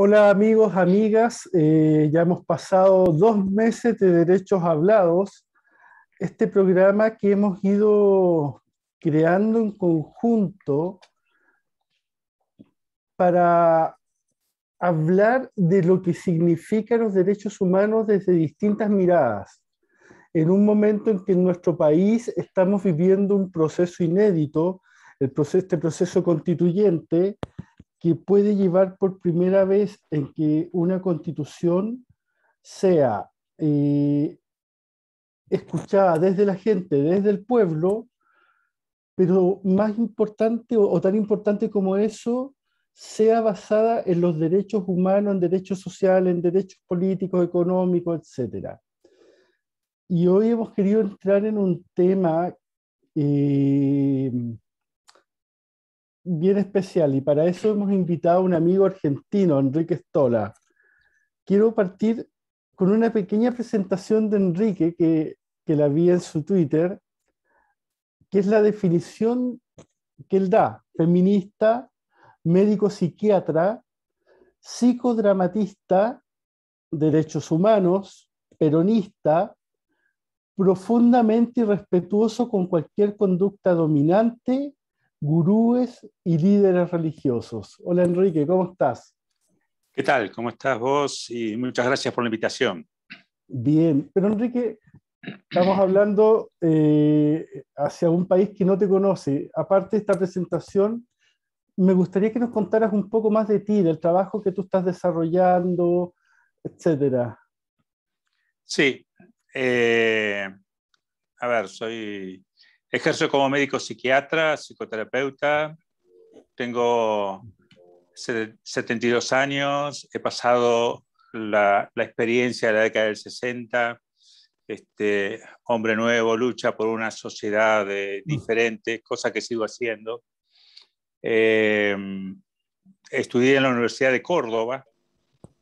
Hola amigos, amigas, ya hemos pasado 2 meses de Derechos Hablados, este programa que hemos ido creando en conjunto para hablar de lo que significan los derechos humanos desde distintas miradas, en un momento en que en nuestro país estamos viviendo un proceso inédito, este proceso constituyente, que puede llevar por primera vez en que una constitución sea escuchada desde la gente, desde el pueblo, pero más importante o tan importante como eso, sea basada en los derechos humanos, en derechos sociales, en derechos políticos, económicos, etcétera. Y hoy hemos querido entrar en un tema eh, bien especial y para eso hemos invitado a un amigo argentino, Enrique Stola. Quiero partir con una pequeña presentación de Enrique que la vi en su Twitter, que es la definición que él da: feminista, médico psiquiatra, psicodramatista, derechos humanos, peronista, profundamente irrespetuoso con cualquier conducta dominante, gurúes y líderes religiosos. Hola Enrique, ¿cómo estás? ¿Qué tal? ¿Cómo estás vos? Y muchas gracias por la invitación. Bien, pero Enrique, estamos hablando hacia un país que no te conoce. Aparte de esta presentación, me gustaría que nos contaras un poco más de ti, del trabajo que tú estás desarrollando, etcétera. Sí, eh, a ver, ejerzo como médico psiquiatra, psicoterapeuta, tengo 72 años, he pasado la experiencia de la década del 60, hombre nuevo, lucha por una sociedad diferente, cosa que sigo haciendo. Eh, Estudié en la Universidad de Córdoba,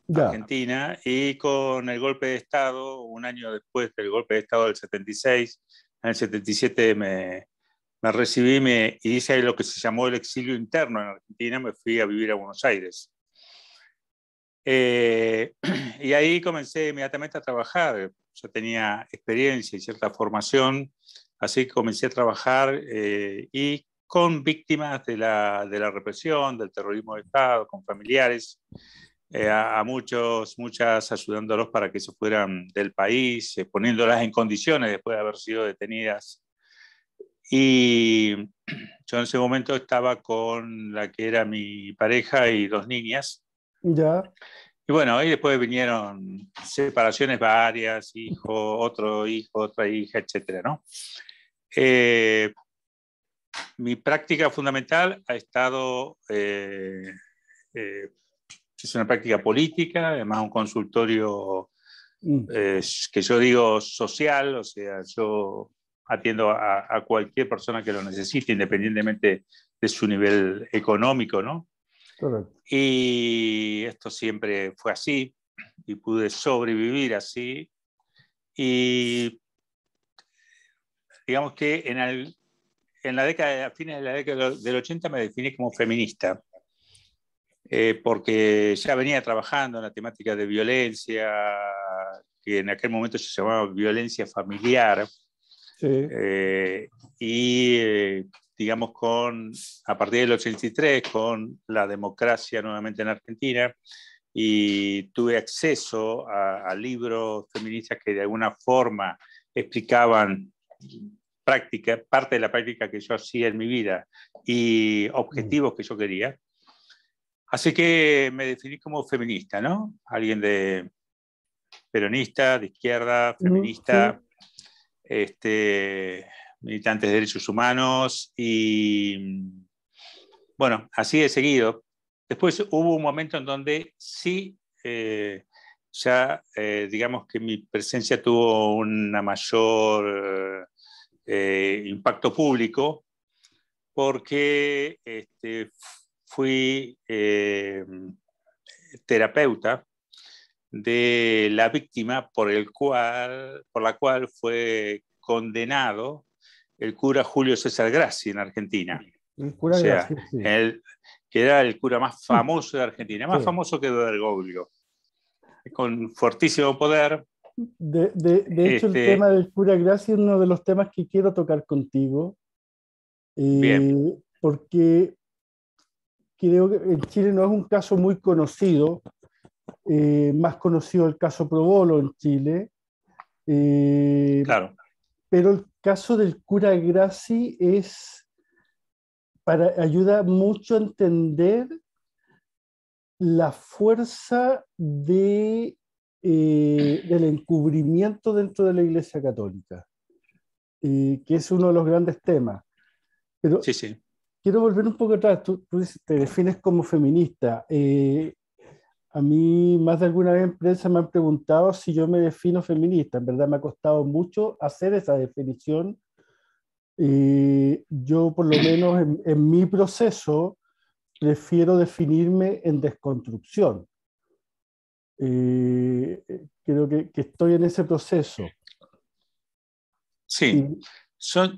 Ya, Argentina, y con el golpe de Estado, un año después del golpe de Estado del 76, en el 77 me recibí y hice lo que se llamó el exilio interno en Argentina, me fui a vivir a Buenos Aires. Y ahí comencé inmediatamente a trabajar, yo tenía experiencia y cierta formación, así que comencé a trabajar y con víctimas de la represión, del terrorismo de Estado, con familiares, a muchas ayudándolos para que se fueran del país, poniéndolas en condiciones después de haber sido detenidas. Y yo en ese momento estaba con la que era mi pareja y 2 niñas. ya. Y bueno, ahí después vinieron separaciones varias, otro hijo, otra hija, etcétera, ¿no? Eh, Mi práctica fundamental ha estado eh, es una práctica política, además un consultorio Mm, que yo digo social, o sea, yo atiendo a cualquier persona que lo necesite, independientemente de su nivel económico, ¿no? correcto. Y esto siempre fue así, y pude sobrevivir así. Y digamos que a fines de la década del 80 me definí como feminista. Porque ya venía trabajando en la temática de violencia, que en aquel momento se llamaba violencia familiar, Sí. eh, y digamos a partir del 83, con la democracia nuevamente en Argentina, y tuve acceso a libros feministas que de alguna forma explicaban parte de la práctica que yo hacía en mi vida y Mm, objetivos que yo quería. Así que me definí como feminista, ¿no? Alguien de peronista, de izquierda, sí. feminista, militante de derechos humanos y bueno, así he seguido. Después hubo un momento en donde sí, digamos que mi presencia tuvo una mayor impacto público porque fui terapeuta de la víctima por la cual fue condenado el cura Julio César Grassi en Argentina. El O cura sea, Gracia, sí. que era el cura más famoso de Argentina, más Sí. famoso que Bergoglio, con fortísimo poder. De hecho, el tema del cura Gracia es uno de los temas que quiero tocar contigo, Bien, porque creo que en Chile no es un caso muy conocido, más conocido el caso Probolo en Chile, eh, claro. pero el caso del cura Graci ayuda mucho a entender la fuerza del encubrimiento dentro de la Iglesia Católica, que es uno de los grandes temas. Pero Sí, sí. quiero volver un poco atrás. Tú te defines como feminista. A mí más de alguna vez en prensa me han preguntado si yo me defino feminista. En verdad me ha costado mucho hacer esa definición. Yo por lo menos en mi proceso prefiero definirme en desconstrucción. Creo que estoy en ese proceso. Sí, Y, yo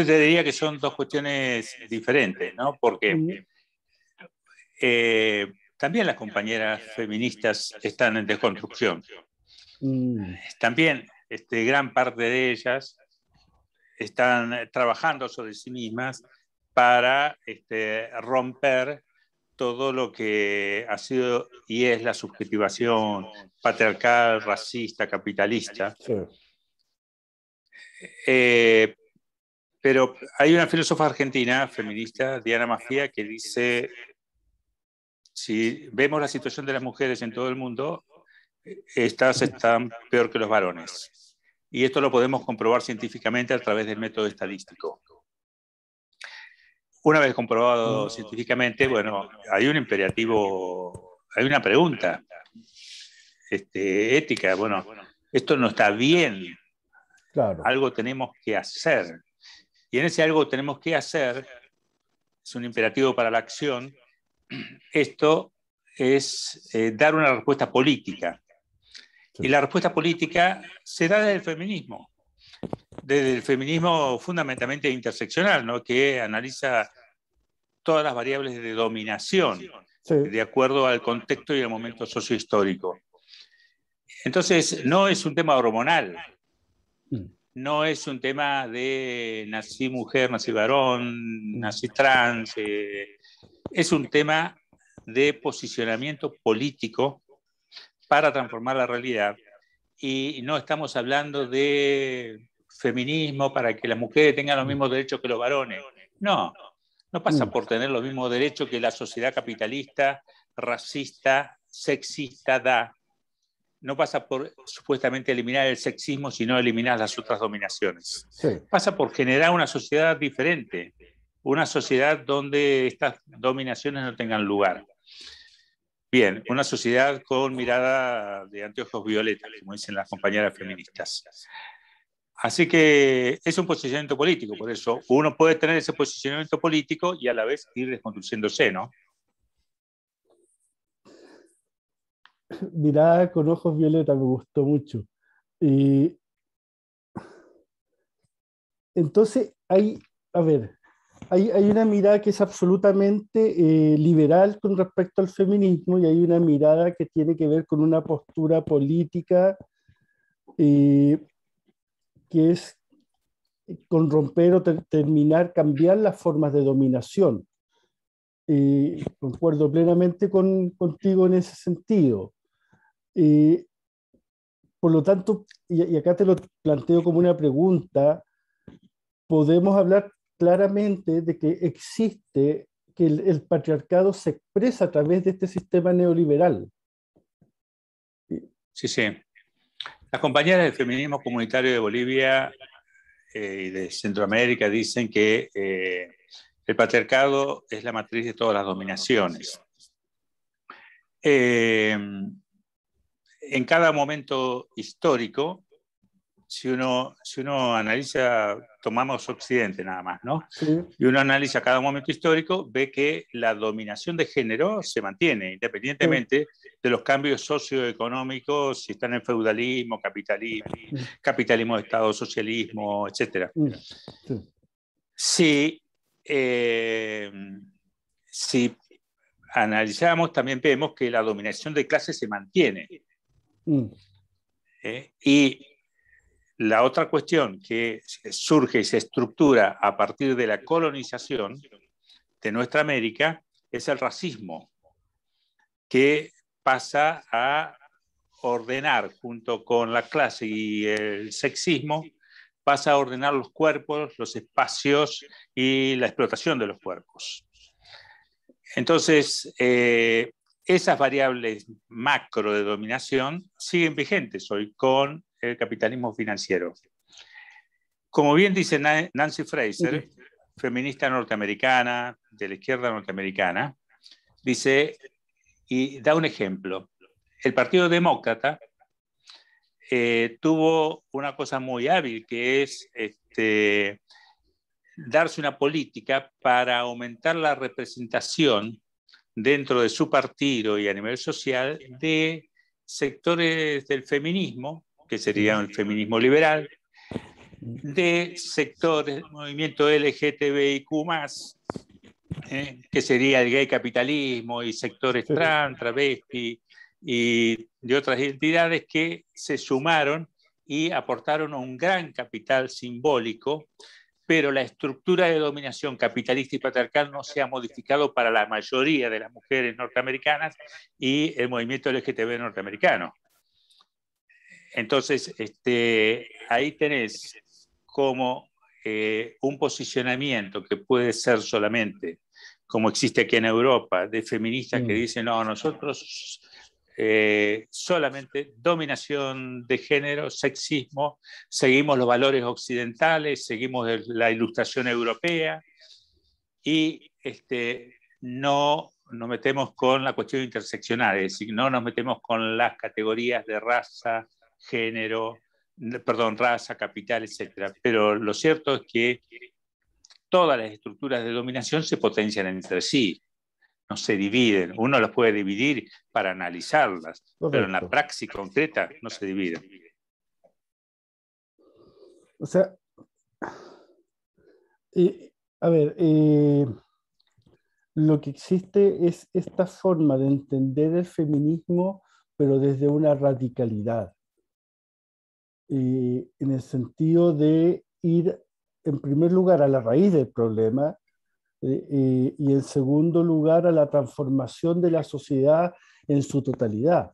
te diría que son dos cuestiones diferentes, ¿no? Porque mm, también las compañeras feministas están en desconstrucción. mm, También gran parte de ellas están trabajando sobre sí mismas para romper todo lo que ha sido y es la subjetivación patriarcal, racista, capitalista. sí, Eh, pero hay una filósofa argentina, feminista, Diana Mafia, que dice, si vemos la situación de las mujeres en todo el mundo, estas están peor que los varones. Y esto lo podemos comprobar científicamente a través del método estadístico. Una vez comprobado científicamente, bueno, hay un imperativo, hay una pregunta ética. Bueno, esto no está bien, claro. algo tenemos que hacer. Y en ese algo tenemos que hacer, es un imperativo para la acción, esto es dar una respuesta política. Sí. Y la respuesta política se da desde el feminismo fundamentalmente interseccional, ¿no? Que analiza todas las variables de dominación Sí. de acuerdo al contexto y al momento sociohistórico. Entonces, no es un tema hormonal, Mm, no es un tema de nací mujer, nací varón, mm, nací trans, es un tema de posicionamiento político para transformar la realidad. Y no estamos hablando de feminismo para que las mujeres tengan los mismos derechos que los varones. No, no pasa mm, por tener los mismos derechos que la sociedad capitalista, racista, sexista da. No pasa por supuestamente eliminar el sexismo, sino eliminar las otras dominaciones. sí. Pasa por generar una sociedad diferente, una sociedad donde estas dominaciones no tengan lugar. Bien, una sociedad con mirada de anteojos violetas, como dicen las compañeras feministas. Así que es un posicionamiento político, por eso uno puede tener ese posicionamiento político y a la vez ir desconstruyéndose, ¿no? Mirada con ojos violetas me gustó mucho. Y entonces a ver, hay una mirada que es absolutamente liberal con respecto al feminismo y hay una mirada que tiene que ver con una postura política eh, que es con romper o terminar, cambiar las formas de dominación. Concuerdo plenamente contigo en ese sentido. Eh, por lo tanto, y acá te lo planteo como una pregunta, podemos hablar claramente de que existe, que el patriarcado se expresa a través de este sistema neoliberal. Sí, sí. Las compañeras del feminismo comunitario de Bolivia y de Centroamérica dicen que el patriarcado es la matriz de todas las dominaciones. Eh, en cada momento histórico, si uno analiza, tomamos Occidente nada más, ¿no? Sí, Y uno analiza cada momento histórico, ve que la dominación de género se mantiene, sí, independientemente de los cambios socioeconómicos, si están en feudalismo, capitalismo, mm, capitalismo de Estado, socialismo, etc. mm, sí, Sí, si analizamos, también vemos que la dominación de clase se mantiene. Y la otra cuestión que surge y se estructura a partir de la colonización de nuestra América es el racismo, que pasa a ordenar, junto con la clase y el sexismo, pasa a ordenar los cuerpos, los espacios y la explotación de los cuerpos. Entonces, esas variables macro de dominación siguen vigentes hoy con el capitalismo financiero. Como bien dice Nancy Fraser, feminista norteamericana, de la izquierda norteamericana, dice, y da un ejemplo. El Partido Demócrata tuvo una cosa muy hábil, que es darse una política para aumentar la representación dentro de su partido y a nivel social de sectores del feminismo, que sería el feminismo liberal, de sectores del movimiento LGTBIQ+, que sería el gay capitalismo y sectores trans, travesti y de otras entidades que se sumaron y aportaron un gran capital simbólico, pero la estructura de dominación capitalista y patriarcal no se ha modificado para la mayoría de las mujeres norteamericanas y el movimiento LGTB norteamericano. Entonces, ahí tenés como un posicionamiento que puede ser solamente, como existe aquí en Europa, de feministas que dicen, no, nosotros solamente dominación de género, sexismo, seguimos los valores occidentales, seguimos la ilustración europea y no nos metemos con la cuestión interseccional, es decir, no nos metemos con las categorías de raza, género, perdón, raza, capital, etc. Pero lo cierto es que todas las estructuras de dominación se potencian entre sí, no se dividen. Uno las puede dividir para analizarlas, pero en la praxis concreta no se dividen. O sea, a ver, lo que existe es esta forma de entender el feminismo, pero desde una radicalidad. En el sentido de ir, en primer lugar, a la raíz del problema y en segundo lugar, a la transformación de la sociedad en su totalidad.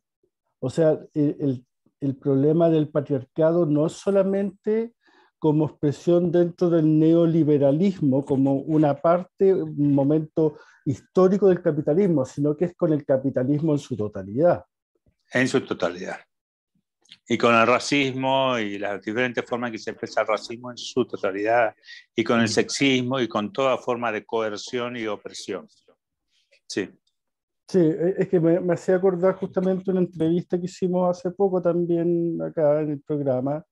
O sea, el problema del patriarcado no es solamente como expresión dentro del neoliberalismo, como una parte, un momento histórico del capitalismo, sino que es con el capitalismo en su totalidad. En su totalidad. Y con el racismo y las diferentes formas en que se expresa el racismo en su totalidad, y con el sexismo y con toda forma de coerción y opresión. Sí. Sí, es que me hacía acordar justamente una entrevista que hicimos hace poco también acá en el programa,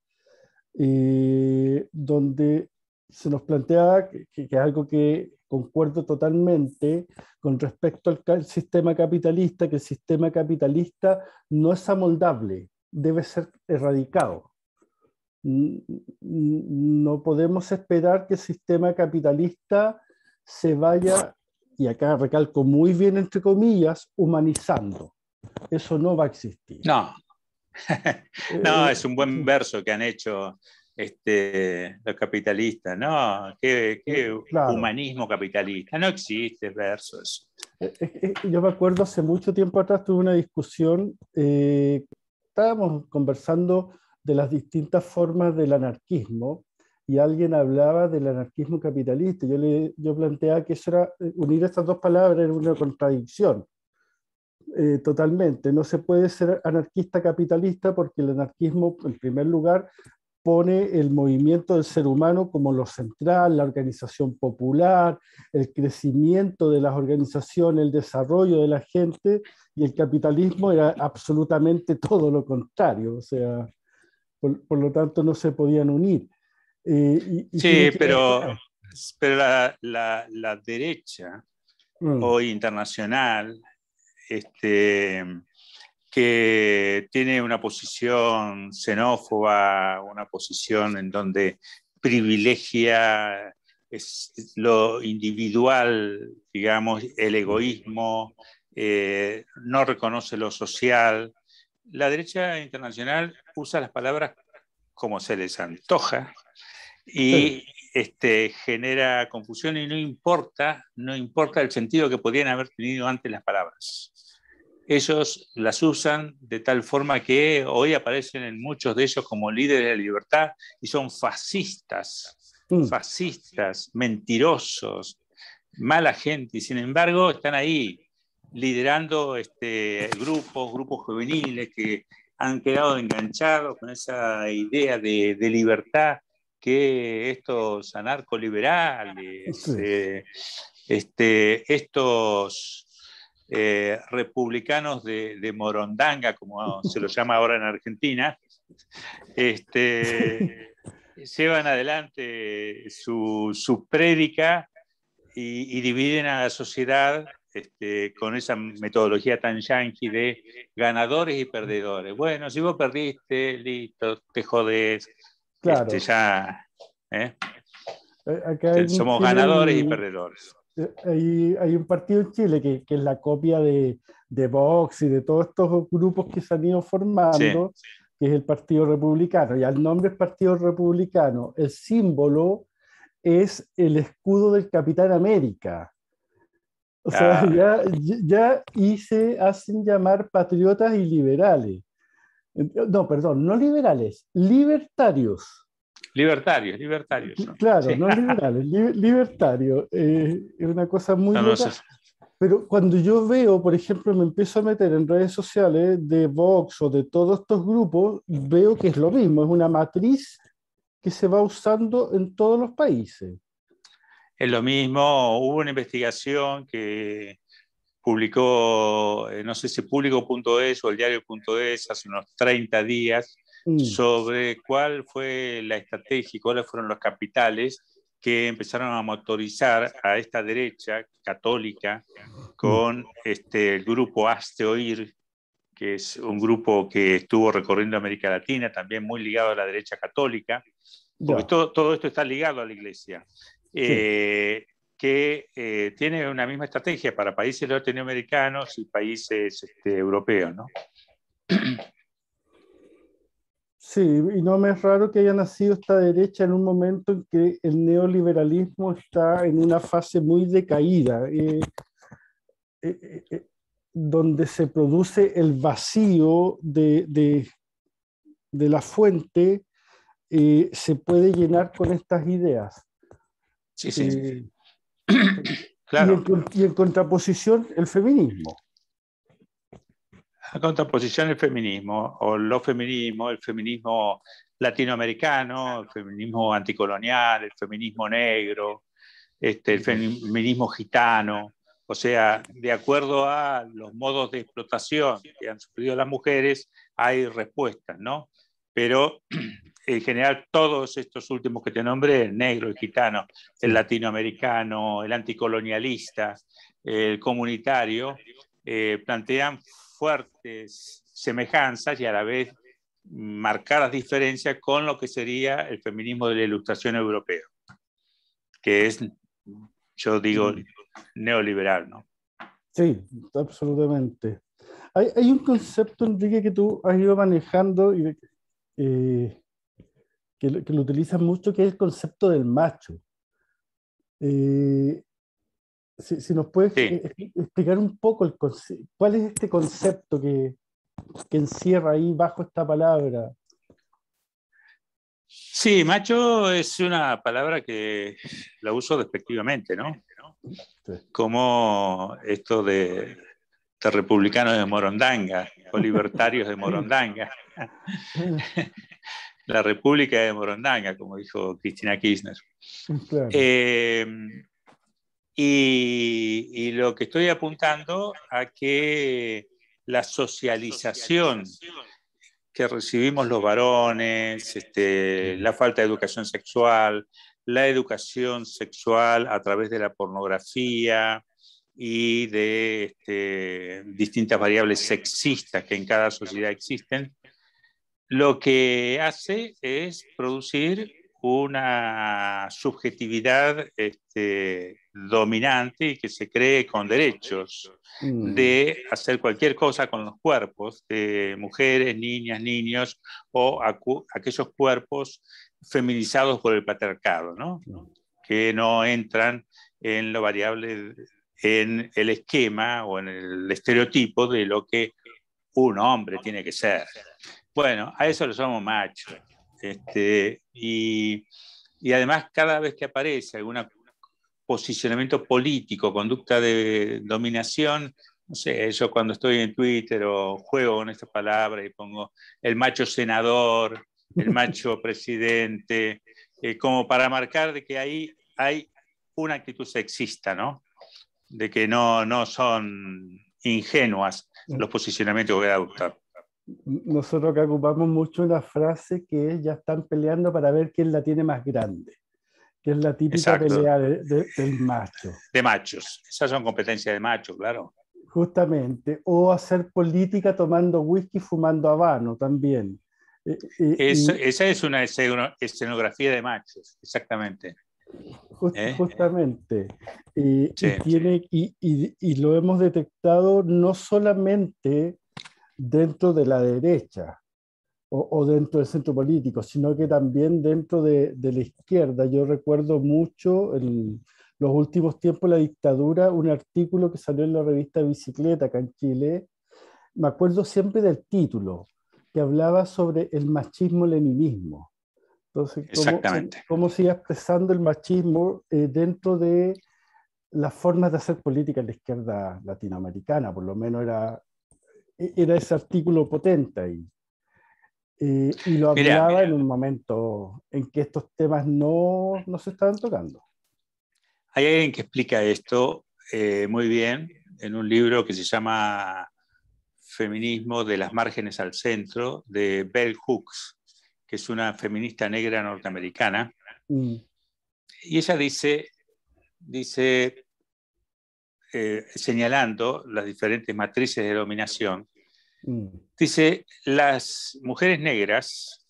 donde se nos planteaba que es algo que concuerdo totalmente con respecto al sistema capitalista, que el sistema capitalista no es amoldable, debe ser erradicado. No podemos esperar que el sistema capitalista se vaya, y acá recalco muy bien entre comillas, humanizando. Eso no va a existir. No, no, es un buen verso que han hecho los capitalistas. No, ¿qué claro. humanismo capitalista? No existe versos. Yo me acuerdo hace mucho tiempo atrás tuve una discusión, estábamos conversando de las distintas formas del anarquismo y alguien hablaba del anarquismo capitalista. Yo planteaba que eso era, unir estas dos palabras era una contradicción. Totalmente. No se puede ser anarquista capitalista porque el anarquismo, en primer lugar, pone el movimiento del ser humano como lo central, la organización popular, el crecimiento de las organizaciones, el desarrollo de la gente, y el capitalismo era absolutamente todo lo contrario, o sea, por lo tanto no se podían unir. Sí, pero la derecha hoy internacional, que tiene una posición xenófoba, una posición en donde privilegia es lo individual, digamos, el egoísmo, no reconoce lo social. La derecha internacional usa las palabras como se les antoja y genera confusión y no importa el sentido que podían haber tenido antes las palabras. Ellos las usan de tal forma que hoy aparecen en muchos de ellos como líderes de la libertad y son fascistas, mentirosos, mala gente, y sin embargo están ahí liderando grupos juveniles que han quedado enganchados con esa idea de libertad que estos anarcoliberales, estos republicanos de Morondanga, como se los llama ahora en Argentina, llevan adelante su prédica y dividen a la sociedad con esa metodología tan yanqui de ganadores y perdedores. Bueno, si vos perdiste, listo, te jodés. Claro. Acá en Somos Chile ganadores y perdedores. hay un partido en Chile que es la copia de Vox y de todos estos grupos que se han ido formando, sí, que es el Partido Republicano. Y al nombre es Partido Republicano. El símbolo es el escudo del Capitán América. O sea, y se hacen llamar patriotas y liberales. No, perdón, no liberales, libertarios. Libertarios. Claro, sí. No liberales, libertarios. Es una cosa muy loca. Pero cuando yo veo, por ejemplo, me empiezo a meter en redes sociales de Vox o de todos estos grupos, veo que es lo mismo, es una matriz que se va usando en todos los países. Es lo mismo, hubo una investigación que publicó, no sé si público.es o el diario.es hace unos 30 días, sobre cuál fue la estrategia y cuáles fueron los capitales que empezaron a motorizar a esta derecha católica con el grupo Hazte Oír, que es un grupo que estuvo recorriendo América Latina, también muy ligado a la derecha católica, porque todo esto está ligado a la iglesia. Sí. Que tiene una misma estrategia para países latinoamericanos y países europeos, ¿no? Sí, y no me es raro que haya nacido esta derecha en un momento en que el neoliberalismo está en una fase muy decaída, donde se produce el vacío de la fuente, se puede llenar con estas ideas. Sí. Claro. Y en contraposición, el feminismo. A contraposición el feminismo, o los feminismos, el feminismo latinoamericano, el feminismo anticolonial, el feminismo negro, el feminismo gitano, o sea, de acuerdo a los modos de explotación que han sufrido las mujeres, hay respuestas, ¿no? Pero en general todos estos últimos que te nombré, el negro, el gitano, el latinoamericano, el anticolonialista, el comunitario, plantean fuertes semejanzas y a la vez marcadas diferencias con lo que sería el feminismo de la Ilustración europea, que es, yo digo, neoliberal, ¿no? Sí, absolutamente. Hay un concepto, Enrique, que tú has ido manejando y que lo utilizas mucho, que es el concepto del macho. Si nos puedes explicar un poco cuál es este concepto que encierra ahí bajo esta palabra. Sí, macho es una palabra que la uso despectivamente, ¿no? Sí. Como esto de republicanos de Morondanga o libertarios de Morondanga. La República de Morondanga, como dijo Cristina Kirchner. Claro. Y lo que estoy apuntando a que la socialización que recibimos los varones, la falta de educación sexual, la educación sexual a través de la pornografía y de distintas variables sexistas que en cada sociedad existen, lo que hace es producir una subjetividad dominante y que se cree con derechos de hacer cualquier cosa con los cuerpos de mujeres, niñas, niños o aquellos cuerpos feminizados por el patriarcado, ¿no? Que no entran en lo variable, en el esquema o en el estereotipo de lo que un hombre tiene que ser. Bueno, a eso lo llamamos macho. Y además, cada vez que aparece algún posicionamiento político, conducta de dominación, no sé, yo cuando estoy en Twitter o juego con esta palabra y pongo el macho senador, el macho presidente, como para marcar de que ahí hay una actitud sexista, ¿no? De que no son ingenuas los posicionamientos que voy a adoptar. Nosotros acá ocupamos mucho una frase que es: ya están peleando para ver quién la tiene más grande, que es la típica Exacto. pelea del macho. De machos. Esas son competencias de machos, claro. Justamente. O hacer política tomando whisky, fumando habano también. Esa es una escenografía de machos, exactamente. Justamente. Sí. Y lo hemos detectado no solamente dentro de la derecha o dentro del centro político, sino que también dentro de la izquierda. Yo recuerdo mucho en los últimos tiempos de la dictadura un artículo que salió en la revista Bicicleta acá en Chile. Me acuerdo siempre del título, que hablaba sobre el machismo-leninismo. Entonces, cómo se iba expresando el machismo dentro de las formas de hacer política en la izquierda latinoamericana. Por lo menos era ese artículo potente ahí. Y lo hablaba en un momento en que estos temas no se estaban tocando. Hay alguien que explica esto muy bien en un libro que se llama Feminismo de las márgenes al centro, de Bell Hooks, que es una feminista negra norteamericana. Y ella dice señalando las diferentes matrices de dominación, dice: las mujeres negras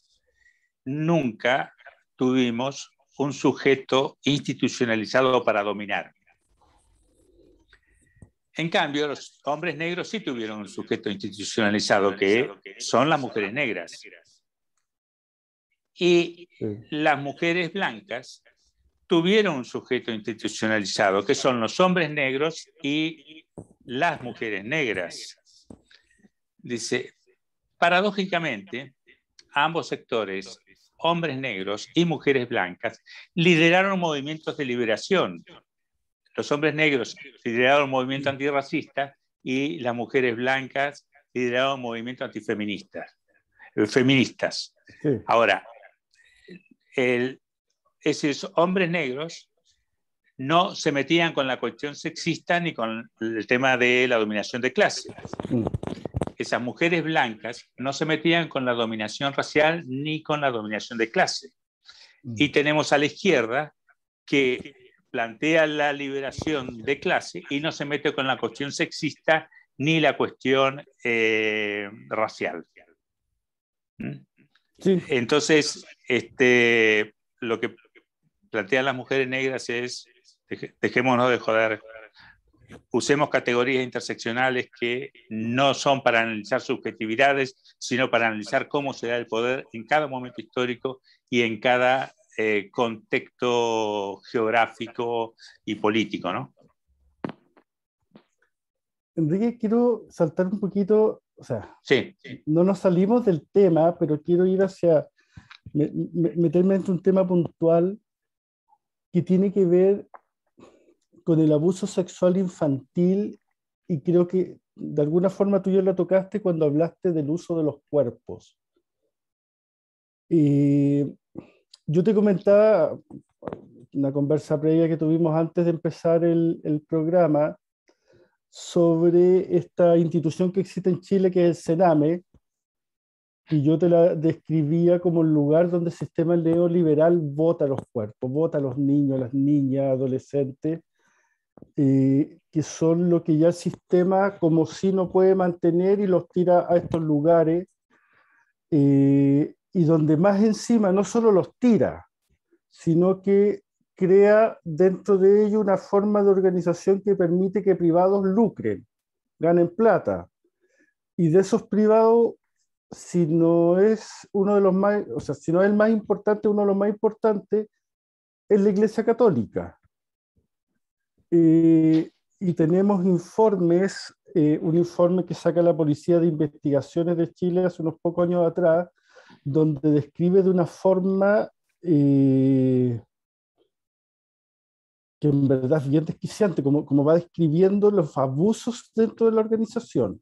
nunca tuvimos un sujeto institucionalizado para dominar. En cambio, los hombres negros sí tuvieron un sujeto institucionalizado, que son las mujeres negras. Y las mujeres blancas tuvieron un sujeto institucionalizado, que son los hombres negros y las mujeres negras. Dice, paradójicamente, ambos sectores, hombres negros y mujeres blancas, lideraron movimientos de liberación. Los hombres negros lideraron el movimiento antirracista y las mujeres blancas lideraron movimientos antifeministas. Feministas. Sí. Ahora, esos hombres negros no se metían con la cuestión sexista ni con el tema de la dominación de clase. Esas mujeres blancas no se metían con la dominación racial ni con la dominación de clase. Y tenemos a la izquierda que plantea la liberación de clase y no se mete con la cuestión sexista ni la cuestión racial. Sí. Entonces, lo que plantean las mujeres negras es: dejémonos de joder, usemos categorías interseccionales que no son para analizar subjetividades, sino para analizar cómo se da el poder en cada momento histórico y en cada contexto geográfico y político, ¿no? Enrique, quiero saltar un poquito, o sea, sí. No nos salimos del tema, pero quiero ir hacia, meterme entre un tema puntual que tiene que ver con el abuso sexual infantil, y creo que de alguna forma tú ya lo tocaste cuando hablaste del uso de los cuerpos. Y yo te comentaba una conversa previa que tuvimos antes de empezar el programa sobre esta institución que existe en Chile, que es el Sename, y yo te la describía como el lugar donde el sistema neoliberal vota los cuerpos, vota a los niños, las niñas, adolescentes, que son lo que ya el sistema como si no puede mantener y los tira a estos lugares, y donde más encima no solo los tira, sino que crea dentro de ello una forma de organización que permite que privados lucren, ganen plata. Y de esos privados, si no es uno de los más, o sea, si no es el más importante, uno de los más importantes es la Iglesia Católica. Y tenemos informes, un informe que saca la Policía de Investigaciones de Chile hace unos pocos años atrás, donde describe de una forma que en verdad es bien desquiciante, como va describiendo los abusos dentro de la organización.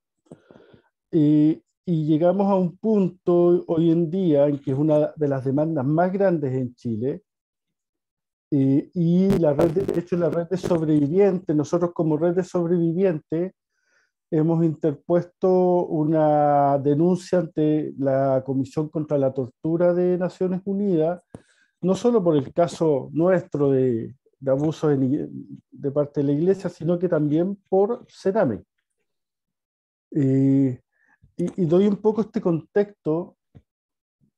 Y llegamos a un punto hoy en día en que es una de las demandas más grandes en Chile, y de hecho la red de sobrevivientes, nosotros como red de sobrevivientes hemos interpuesto una denuncia ante la Comisión contra la Tortura de Naciones Unidas, no solo por el caso nuestro de abuso de parte de la Iglesia, sino que también por Sename. Y doy un poco este contexto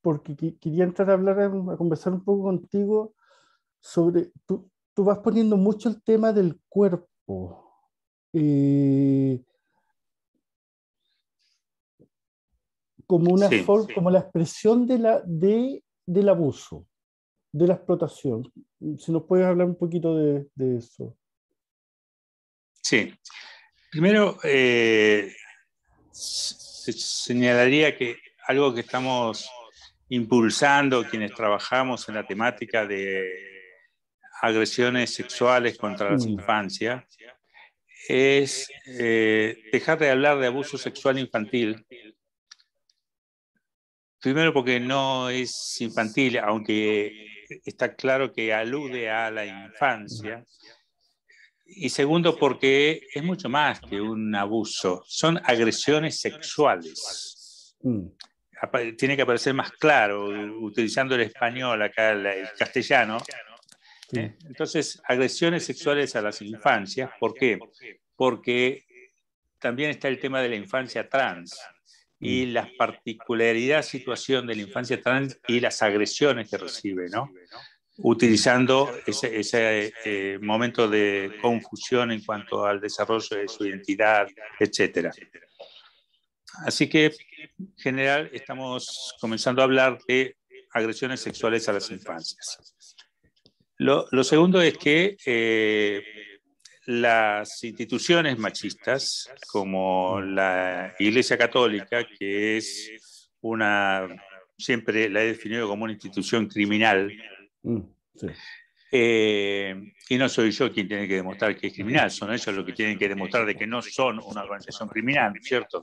porque quería entrar a hablar, a conversar un poco contigo sobre, tú vas poniendo mucho el tema del cuerpo, eh, como una Sí, forma, como la expresión del abuso, de la explotación. Si nos puedes hablar un poquito de eso. sí. Primero, señalaría que algo que estamos impulsando quienes trabajamos en la temática de agresiones sexuales contra las infancias es dejar de hablar de abuso sexual infantil. Primero porque no es infantil, aunque está claro que alude a la infancia. Y segundo porque es mucho más que un abuso, son agresiones sexuales. Tiene que aparecer más claro, utilizando el español acá, el castellano. Entonces, agresiones sexuales a las infancias, ¿por qué? Porque también está el tema de la infancia trans y la particularidad situación de la infancia trans y las agresiones que recibe, ¿no? Utilizando ese momento de confusión en cuanto al desarrollo de su identidad, etc. Así que, en general, estamos comenzando a hablar de agresiones sexuales a las infancias. Lo segundo es que las instituciones machistas, como la Iglesia Católica, que es siempre la he definido como una institución criminal, Sí. Y no soy yo quien tiene que demostrar que es criminal, son ellos los que tienen que demostrar de que no son una organización criminal, ¿cierto?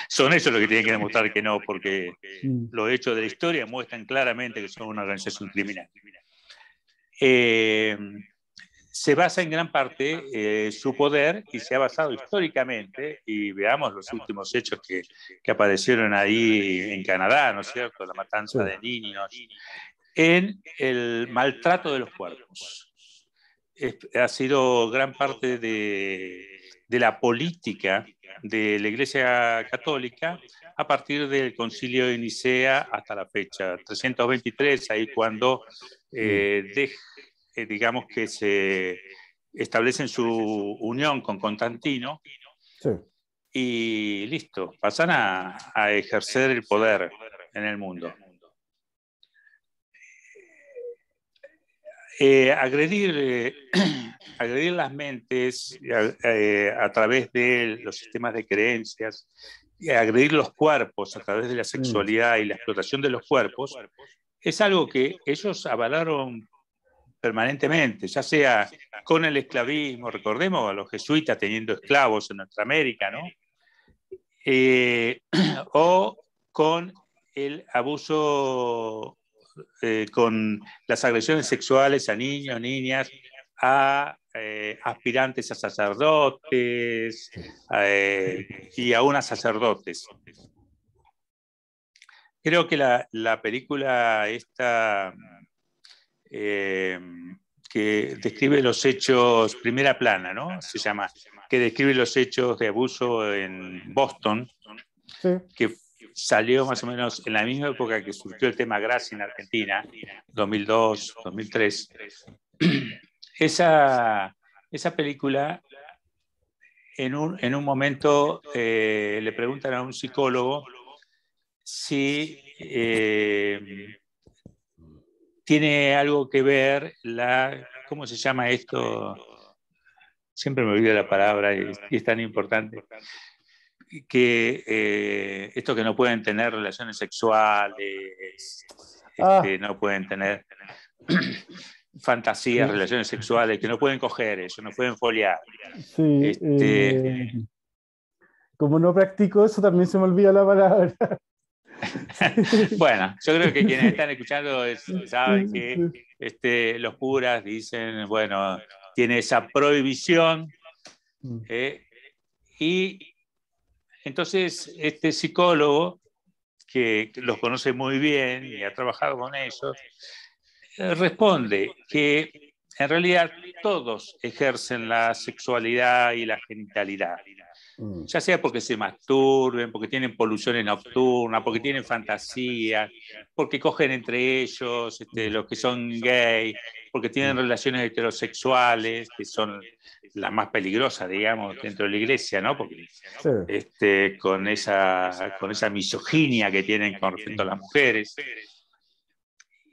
Son ellos los que tienen que demostrar que no, porque los hechos de la historia muestran claramente que son una organización criminal. Se basa en gran parte su poder y se ha basado históricamente, y veamos los últimos hechos que aparecieron ahí en Canadá, ¿no es cierto? La matanza de niños, en el maltrato de los cuerpos. Ha sido gran parte de la política de la Iglesia Católica a partir del Concilio de Nicea hasta la fecha 323, ahí cuando digamos que se establecen su unión con Constantino. Sí. Y listo, pasan a ejercer el poder en el mundo. Agredir las mentes a través de los sistemas de creencias, agredir los cuerpos a través de la sexualidad y la explotación de los cuerpos, es algo que ellos avalaron permanentemente, ya sea con el esclavismo, recordemos a los jesuitas teniendo esclavos en nuestra América, ¿no? O con el abuso, con las agresiones sexuales a niños, niñas, a aspirantes a sacerdotes y aún a sacerdotes. Creo que la película esta que describe los hechos, Primera Plana, ¿no? Se llama, que describe los hechos de abuso en Boston, Sí. que salió más o menos en la misma época que surgió el tema Gracia en Argentina, 2002, 2003. Esa película, en un momento le preguntan a un psicólogo si tiene algo que ver ¿cómo se llama esto? Siempre me olvido la palabra y es tan importante. Que esto que no pueden tener relaciones sexuales, no pueden tener fantasías, relaciones sexuales, que no pueden coger eso, no pueden foliar. Sí, como no practico eso, también se me olvida la palabra. Bueno, yo creo que quienes están escuchando saben que los curas dicen, bueno, tiene esa prohibición, y entonces este psicólogo, que los conoce muy bien y ha trabajado con ellos, responde que en realidad todos ejercen la sexualidad y la genitalidad, ya sea porque se masturben, porque tienen poluciones nocturnas, porque tienen fantasías, porque cogen entre ellos, los que son gay, porque tienen relaciones heterosexuales, que son las más peligrosas, digamos, dentro de la iglesia, ¿no? Porque con esa misoginia que tienen con respecto a las mujeres.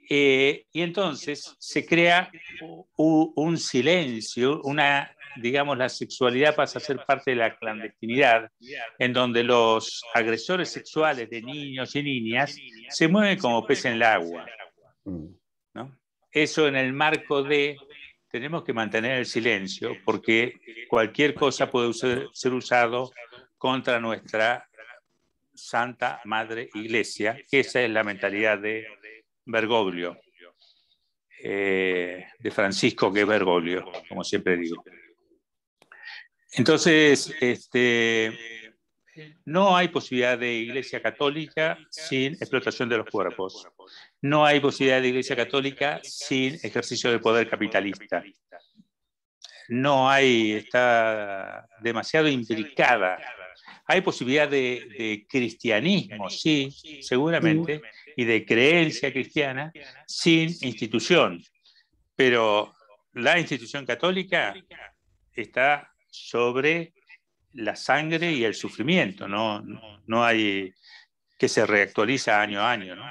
Y entonces se crea un silencio, digamos, la sexualidad pasa a ser parte de la clandestinidad, en donde los agresores sexuales de niños y niñas se mueven como peces en el agua, ¿no? Eso en el marco de tenemos que mantener el silencio, porque cualquier cosa puede ser usado contra nuestra Santa Madre Iglesia, que esa es la mentalidad de Bergoglio, de Francisco que Bergoglio, como siempre digo. Entonces, no hay posibilidad de iglesia católica sin explotación de los cuerpos. No hay posibilidad de iglesia católica sin ejercicio de poder capitalista. No hay, está demasiado imbricada. Hay posibilidad de cristianismo, sí, seguramente, y de creencia cristiana sin institución. Pero la institución católica está sobre la sangre y el sufrimiento, no hay que se reactualiza año a año, ¿no?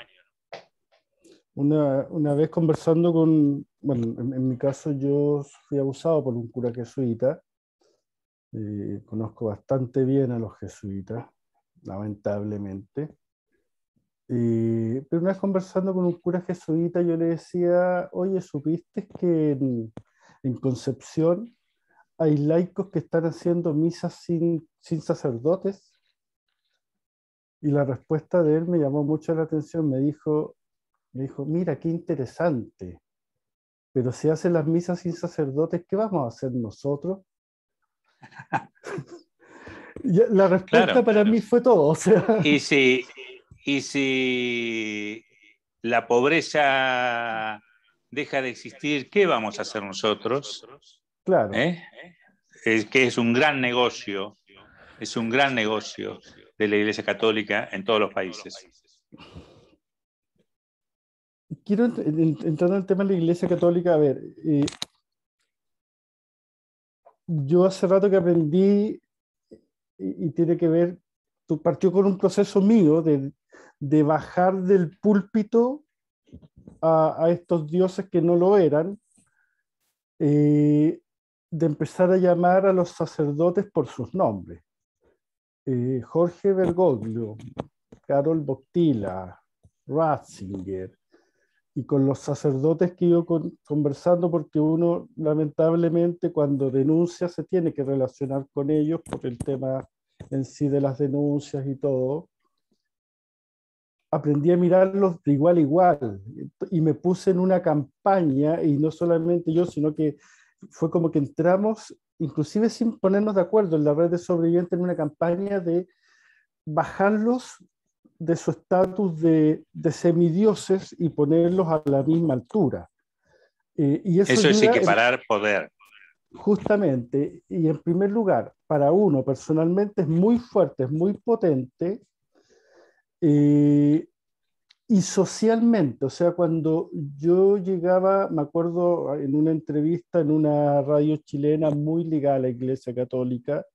Una vez conversando bueno, en mi caso yo fui abusado por un cura jesuita. Conozco bastante bien a los jesuitas, lamentablemente. Pero una vez conversando con un cura jesuita, yo le decía, oye, ¿supiste que en Concepción hay laicos que están haciendo misas sin sacerdotes? Y la respuesta de él me llamó mucho la atención. Me dijo, mira, qué interesante. Pero si hacen las misas sin sacerdotes, ¿qué vamos a hacer nosotros? La respuesta para mí fue todo. O sea. Y si la pobreza deja de existir, ¿qué vamos a hacer nosotros? Claro. Es que es un gran negocio de la Iglesia Católica en todos los países. Quiero entrar en el tema de la Iglesia Católica. A ver, yo hace rato que aprendí y tiene que ver, partió con un proceso mío de bajar del púlpito a estos dioses que no lo eran, de empezar a llamar a los sacerdotes por sus nombres. Jorge Bergoglio, Karol Wojtyła, Ratzinger, y con los sacerdotes que iba conversando, porque uno lamentablemente cuando denuncia se tiene que relacionar con ellos por el tema en sí de las denuncias y todo. Aprendí a mirarlos de igual a igual y me puse en una campaña, y no solamente yo, sino que fue como que entramos, inclusive sin ponernos de acuerdo en la red de sobrevivientes, en una campaña de bajarlos de su estatus de semidioses y ponerlos a la misma altura. Y eso es equiparar poder. Justamente, y en primer lugar, para uno personalmente es muy fuerte, es muy potente Eh, y socialmente, o sea, cuando yo llegaba, me acuerdo en una entrevista en una radio chilena muy ligada a la Iglesia Católica,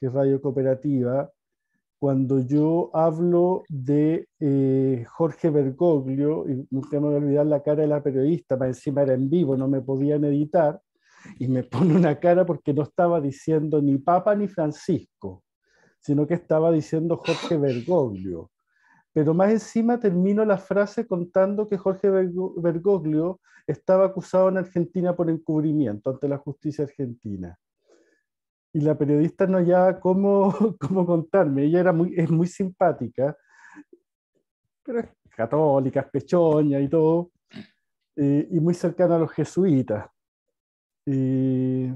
que es Radio Cooperativa, cuando yo hablo de Jorge Bergoglio, y nunca me voy a olvidar la cara de la periodista, más encima era en vivo, no me podían editar, y me pone una cara porque no estaba diciendo ni Papa ni Francisco, sino que estaba diciendo Jorge Bergoglio. Pero más encima termino la frase contando que Jorge Bergoglio estaba acusado en Argentina por encubrimiento ante la justicia argentina. Y la periodista no hallaba cómo, cómo contarme. Ella es muy simpática, pero es católica, es pechoña y todo, y muy cercana a los jesuitas. Eh,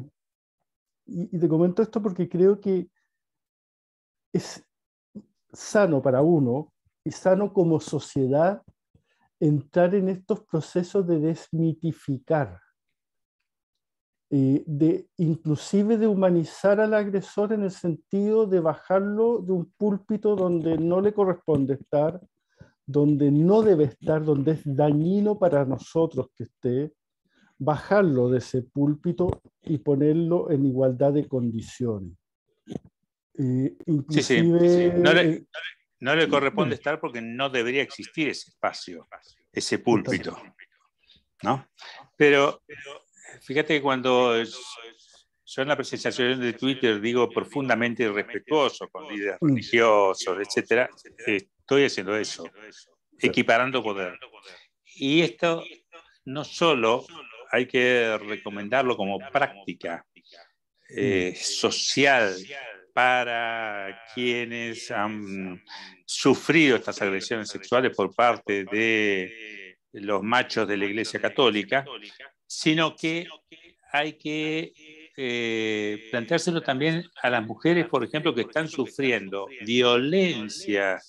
y te comento esto porque creo que es sano para uno y sano como sociedad entrar en estos procesos de desmitificar, inclusive de humanizar al agresor en el sentido de bajarlo de un púlpito donde no le corresponde estar, donde no debe estar, donde es dañino para nosotros que esté, bajarlo de ese púlpito y ponerlo en igualdad de condiciones. Sí, sí. Inclusive... No le corresponde estar porque no debería existir ese espacio, ese púlpito, ¿no? Pero fíjate que cuando yo en la presentación de Twitter digo profundamente respetuoso con líderes religiosos, etcétera, estoy haciendo eso, equiparando poder. Y esto no solo hay que recomendarlo como práctica social para quienes han sufrido estas agresiones sexuales por parte de los machos de la Iglesia Católica, sino que hay que planteárselo también a las mujeres, por ejemplo, que están sufriendo violencia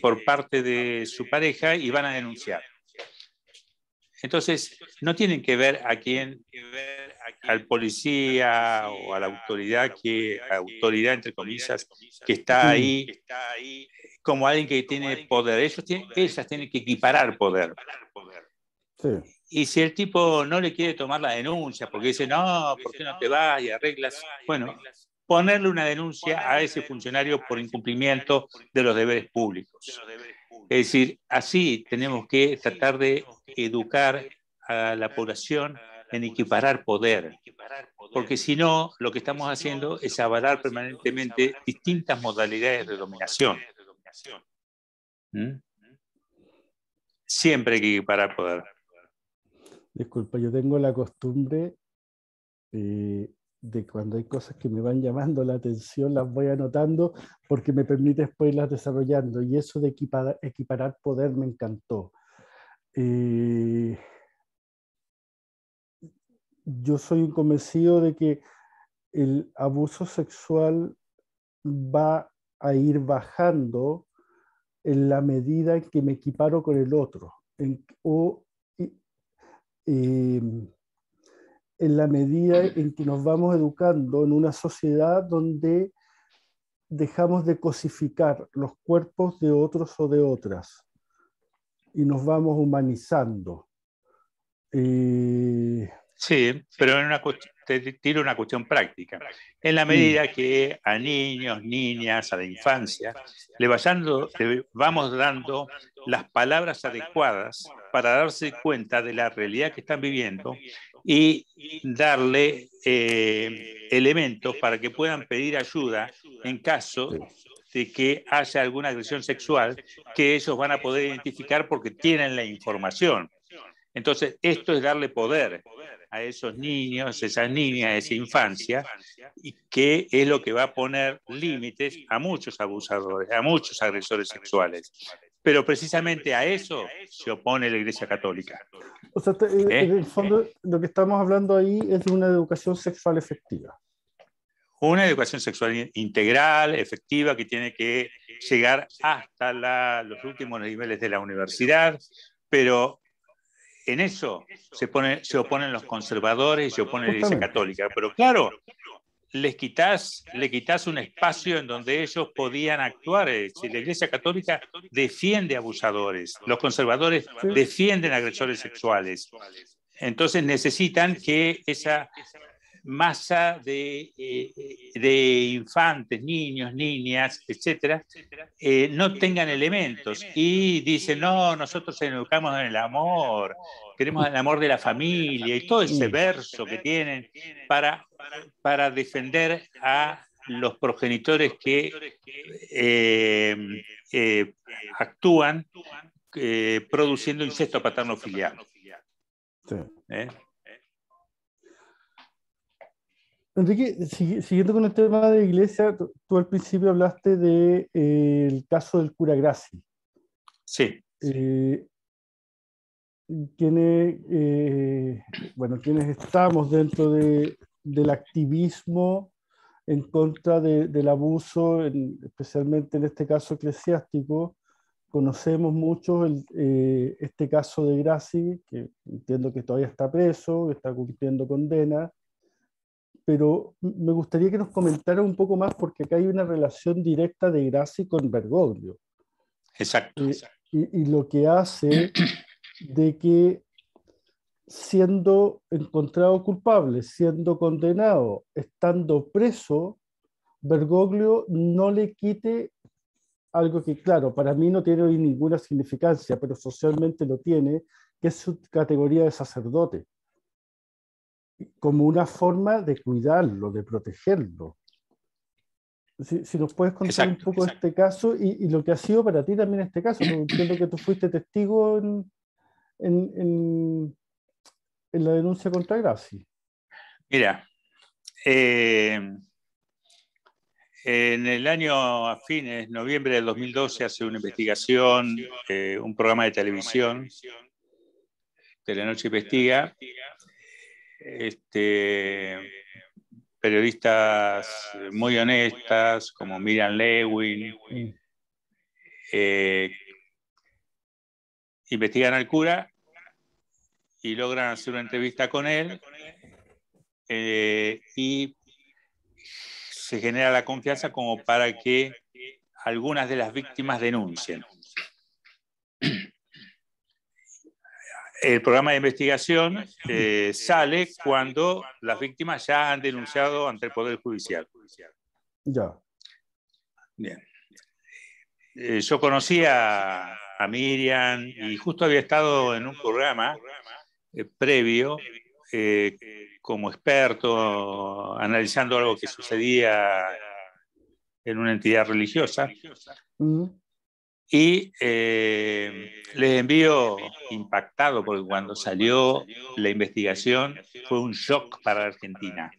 por parte de su pareja y van a denunciar. Entonces, no tienen que ver a quién, al policía o a la autoridad, entre comillas, que está ahí como alguien que tiene poder. Ellas tienen que equiparar poder. Sí. Y si el tipo no le quiere tomar la denuncia porque dice, no, ¿por qué no te vas y arreglas? Bueno, ponerle una denuncia a ese funcionario por incumplimiento de los deberes públicos. Es decir, así tenemos que tratar de educar a la población en equiparar poder, porque si no, lo que estamos haciendo es avalar permanentemente distintas modalidades de dominación. ¿Mm? Siempre hay que equiparar poder. Disculpa, yo tengo la costumbre de cuando hay cosas que me van llamando la atención, las voy anotando porque me permite después irlas desarrollando. Y eso de equiparar poder me encantó. Yo soy un convencido de que el abuso sexual va a ir bajando en la medida en que me equiparo con el otro, en la medida en que nos vamos educando en una sociedad donde dejamos de cosificar los cuerpos de otros o de otras y nos vamos humanizando. Sí, pero te tiro una cuestión práctica. En la medida que a niños, niñas, a la infancia, le vamos dando las palabras adecuadas para darse cuenta de la realidad que están viviendo y darle elementos para que puedan pedir ayuda en caso de que haya alguna agresión sexual que ellos van a poder identificar porque tienen la información. Entonces, esto es darle poder a esos niños, esas niñas, esa infancia, y que es lo que va a poner límites a muchos abusadores, a muchos agresores sexuales. Pero precisamente a eso se opone la Iglesia Católica. O sea, en el fondo, lo que estamos hablando ahí es de una educación sexual efectiva. Una educación sexual integral, efectiva, que tiene que llegar hasta los últimos niveles de la universidad, pero en eso se oponen los conservadores y se opone la Iglesia Católica. Pero claro, le quitas un espacio en donde ellos podían actuar. Si la Iglesia Católica defiende abusadores, los conservadores defienden agresores sexuales. Entonces necesitan que esa masa de infantes, niños, niñas, etcétera, no tengan elementos y dicen, no, nosotros educamos en el amor, queremos el amor de la familia y todo ese verso que tienen para defender a los progenitores que actúan produciendo incesto paterno filial. Sí. Enrique, siguiendo con el tema de iglesia, tú al principio hablaste del caso del cura Grassi. Sí. Quienes estamos dentro del activismo en contra del abuso, especialmente en este caso eclesiástico, conocemos mucho este caso de Grassi, que entiendo que todavía está preso, que está cumpliendo condena, pero me gustaría que nos comentara un poco más, porque acá hay una relación directa de Grassi con Bergoglio. Exacto. Y lo que hace de que, siendo encontrado culpable, siendo condenado, estando preso, Bergoglio no le quite algo que, claro, para mí no tiene ninguna significancia, pero socialmente lo tiene, que es su categoría de sacerdote, como una forma de cuidarlo, de protegerlo. Si nos puedes contar un poco de este caso y lo que ha sido para ti también este caso, porque entiendo que tú fuiste testigo en la denuncia contra Grassi. Mira, en el año, a fines, noviembre del 2012, hace una investigación, un programa de televisión, Telenoche Investiga, periodistas muy honestas, como Miriam Lewin, investigan al cura y logran hacer una entrevista con él, y se genera la confianza como para que algunas de las víctimas denuncien. El programa de investigación sale cuando las víctimas ya han denunciado ante el Poder Judicial. Ya. Bien. Yo conocía a Miriam y justo había estado en un programa previo como experto analizando algo que sucedía en una entidad religiosa. Y les envío impactado, porque cuando salió la investigación fue un shock para la Argentina.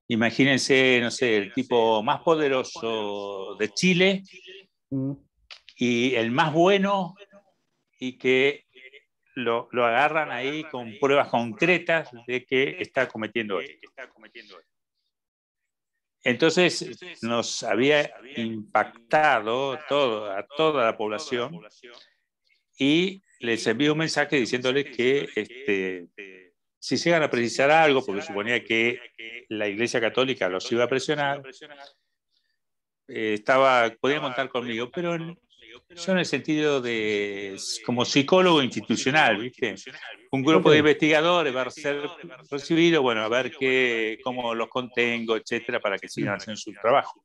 Imagínense, no sé, el tipo más poderoso de Chile y el más bueno, y que lo agarran ahí con pruebas concretas de que está cometiendo esto. Entonces nos había impactado a toda la población y les envío un mensaje diciéndoles que si llegan a precisar algo, porque suponía que la Iglesia Católica los iba a presionar, podían contar conmigo, pero yo en el sentido de como psicólogo institucional, ¿viste? Un grupo de investigadores va a ser recibido, bueno, a ver cómo los contengo, etcétera, para que sigan haciendo su trabajo.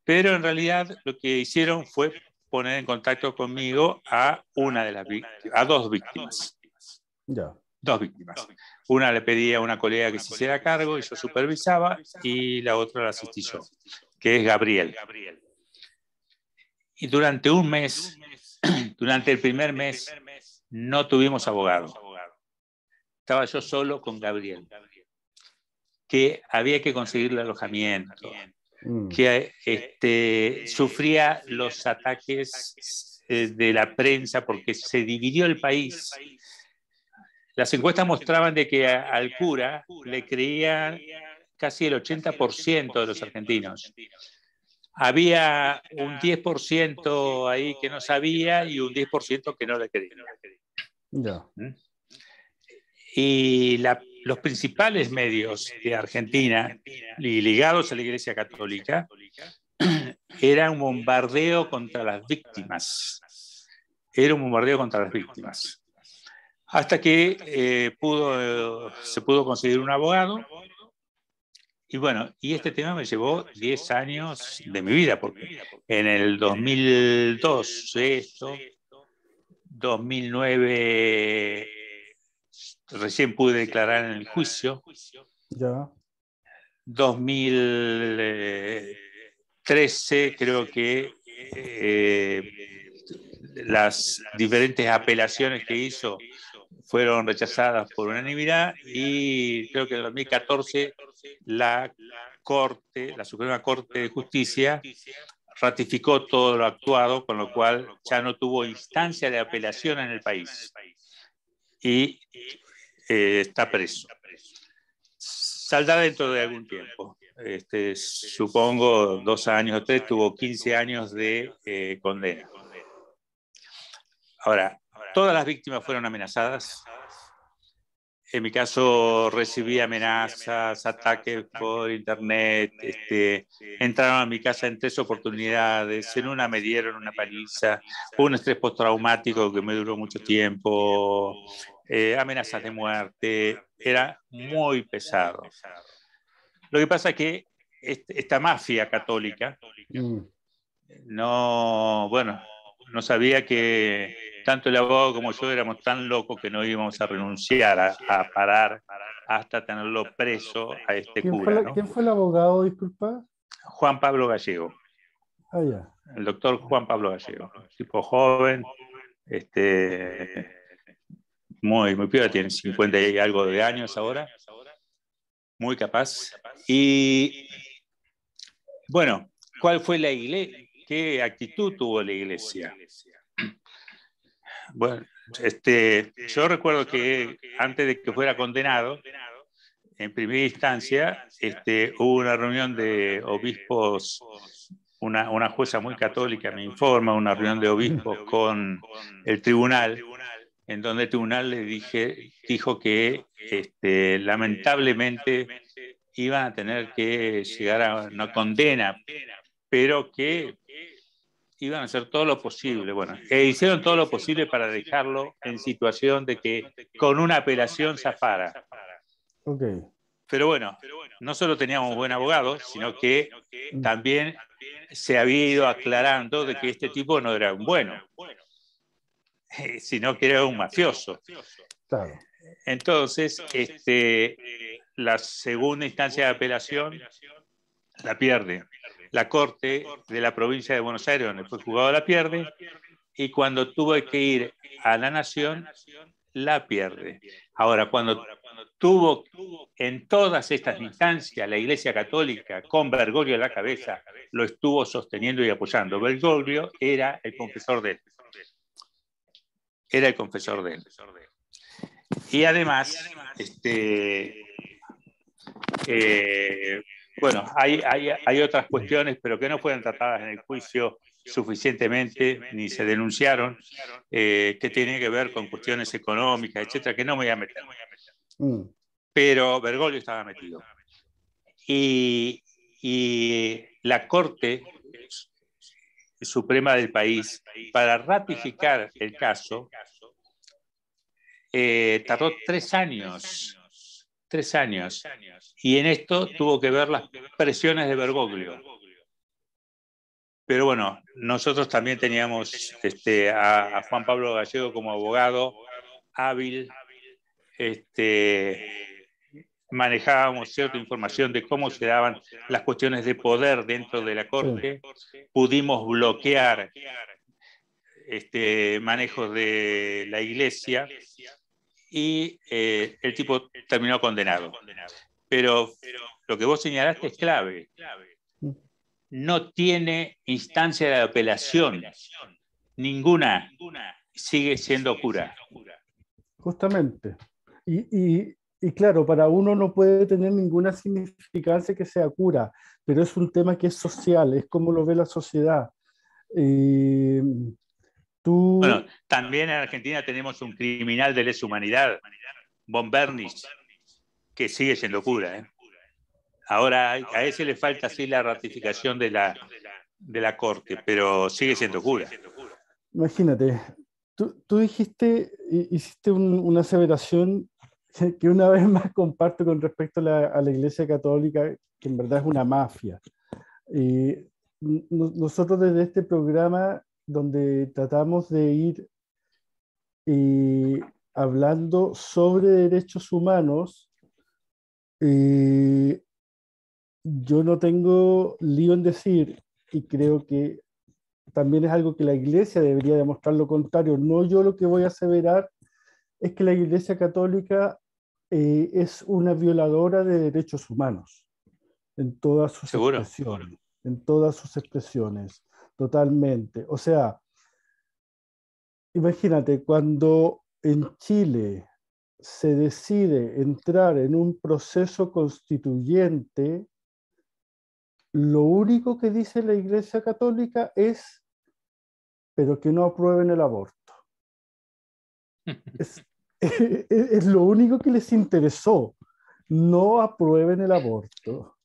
Pero en realidad lo que hicieron fue poner en contacto conmigo a dos víctimas. Ya. Dos víctimas. Una le pedía a una colega que se hiciera cargo y yo supervisaba, y la otra la asistí yo, que es Gabriel. Y durante un mes, durante el primer mes, no tuvimos abogado. Estaba yo solo con Gabriel, que había que conseguirle alojamiento, que sufría los ataques de la prensa porque se dividió el país. Las encuestas mostraban de que al cura le creían casi el 80% de los argentinos. Había un 10% ahí que no sabía y un 10% que no le creía. Ya. Y los principales medios de Argentina y ligados a la Iglesia Católica era un bombardeo contra las víctimas. Era un bombardeo contra las víctimas. Hasta que se pudo conseguir un abogado. Y bueno, y este tema me llevó 10 años de mi vida, porque en el 2002 esto, 2009 recién pude declarar en el juicio, Ya. 2013 creo que las diferentes apelaciones que hizo fueron rechazadas por unanimidad, y creo que en 2014 la Suprema Corte de Justicia ratificó todo lo actuado, con lo cual ya no tuvo instancia de apelación en el país y está preso. Saldrá dentro de algún tiempo. Supongo 2 años o 3, tuvo 15 años de condena. Ahora, todas las víctimas fueron amenazadas. En mi caso recibí amenazas, ataques por internet, entraron a mi casa en 3 oportunidades, en una me dieron una paliza, un estrés postraumático que me duró mucho tiempo, amenazas de muerte, era muy pesado. Lo que pasa es que esta mafia católica no sabía que tanto el abogado como yo éramos tan locos que no íbamos a renunciar a parar hasta tenerlo preso a este cura, ¿no? ¿Quién fue el abogado, disculpa? Juan Pablo Gallego. Ah, ya. El doctor Juan Pablo Gallego. Tipo joven, muy piola, tiene 50 y algo de años ahora. Muy capaz. Y bueno, ¿cuál fue la iglesia? ¿Qué actitud tuvo la iglesia? Bueno, yo recuerdo que antes de que fuera condenado, en primera instancia, hubo una reunión de obispos, una jueza muy católica me informa, una reunión de obispos con el tribunal, en donde el tribunal le dijo que lamentablemente iban a tener que llegar a una condena, pero que iban a hacer todo lo posible. Bueno, hicieron todo lo posible para dejarlo en situación de que con una apelación zafara. Okay. Pero bueno, no solo teníamos un buen abogado, sino que también se había ido aclarando de que este tipo no era un bueno, sino que era un mafioso. Claro. Entonces, la segunda instancia de apelación la pierde. La Corte de la provincia de Buenos Aires, donde fue juzgado, la pierde, y cuando tuvo que ir a la Nación, la pierde. Ahora, cuando tuvo en todas estas instancias la Iglesia Católica, con Bergoglio a la cabeza, lo estuvo sosteniendo y apoyando. Bergoglio era el confesor de él. Era el confesor de él. Y además, bueno, hay otras cuestiones, pero que no fueron tratadas en el juicio suficientemente, ni se denunciaron, que tienen que ver con cuestiones económicas, etcétera, que no me voy a meter. Pero Bergoglio estaba metido. Y la Corte Suprema del país, para ratificar el caso, tardó 3 años. 3 años. Y en esto tuvo que ver las presiones de Bergoglio. Pero bueno, nosotros también teníamos a Juan Pablo Gallego como abogado hábil, manejábamos cierta información de cómo se daban las cuestiones de poder dentro de la Corte, pudimos bloquear manejos de la Iglesia y el tipo terminó condenado. Pero lo que vos señalaste es clave. No tiene instancia de apelación, ninguna, sigue siendo cura. Justamente. Y claro, para uno no puede tener ninguna significancia que sea cura, pero es un tema que es social, es como lo ve la sociedad. Bueno, también en Argentina tenemos un criminal de lesa humanidad, von Bernis. que sigue siendo cura, ¿eh? Ahora a ese le falta así la ratificación de la Corte, pero sigue siendo cura. Imagínate, tú dijiste, hiciste una aseveración que una vez más comparto con respecto a la Iglesia Católica, que en verdad es una mafia. Nosotros desde este programa, donde tratamos de ir hablando sobre derechos humanos, eh, yo no tengo lío en decir, y creo que también es algo que la Iglesia debería demostrar lo contrario. No, yo lo que voy a aseverar es que la Iglesia Católica es una violadora de derechos humanos en todas sus ¿Seguro? expresiones, en todas sus expresiones, totalmente. O sea, imagínate, cuando en Chile se decide entrar en un proceso constituyente, lo único que dice la Iglesia Católica es, pero que no aprueben el aborto. Es, es lo único que les interesó, no aprueben el aborto.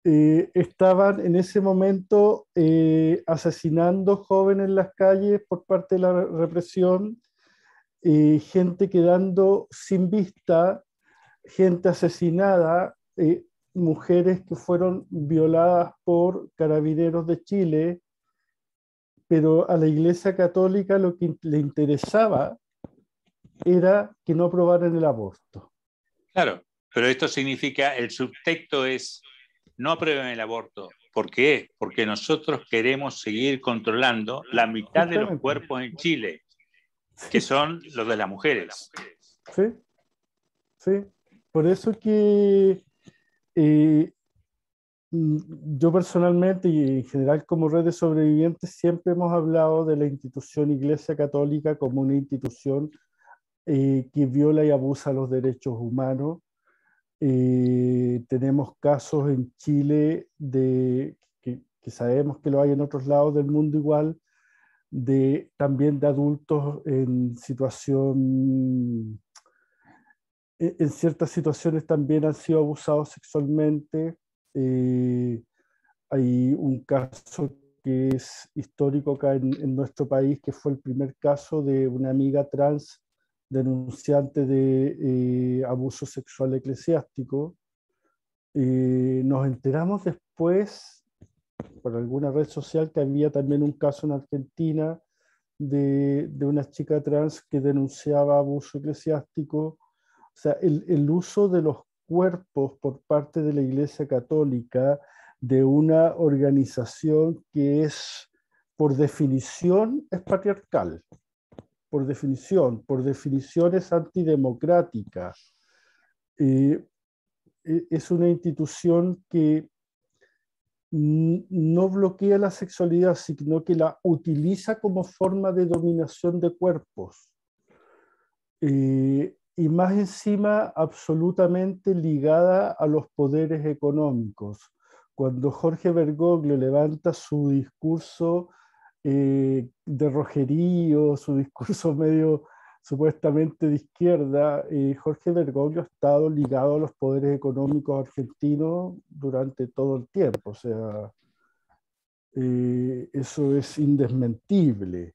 Estaban en ese momento asesinando jóvenes en las calles por parte de la represión, gente quedando sin vista, gente asesinada, mujeres que fueron violadas por carabineros de Chile, pero a la Iglesia Católica lo que le interesaba era que no aprobaran el aborto. Claro, pero esto significa, el subtexto es, no aprueben el aborto. ¿Por qué? Porque nosotros queremos seguir controlando la mitad de los Justamente. cuerpos en Chile, que son los de las mujeres. Sí, sí. Por eso que eh, yo personalmente y en general como red de sobrevivientes siempre hemos hablado de la institución Iglesia Católica como una institución que viola y abusa los derechos humanos. Tenemos casos en Chile que sabemos que lo hay en otros lados del mundo igual, también de adultos en situación, en ciertas situaciones también han sido abusados sexualmente. Eh, Hay un caso que es histórico acá en nuestro país, que fue el primer caso de una amiga trans denunciante de abuso sexual eclesiástico. Nos enteramos después, por alguna red social, que había también un caso en Argentina de una chica trans que denunciaba abuso eclesiástico. O sea, el uso de los cuerpos por parte de la Iglesia Católica, de una organización que es, por definición, es patriarcal, por definición es antidemocrática. Eh, es una institución que no bloquea la sexualidad, sino que la utiliza como forma de dominación de cuerpos. Y más encima absolutamente ligada a los poderes económicos. Cuando Jorge Bergoglio levanta su discurso de rojerío, su discurso medio supuestamente de izquierda, Jorge Bergoglio ha estado ligado a los poderes económicos argentinos durante todo el tiempo. O sea, eso es indesmentible.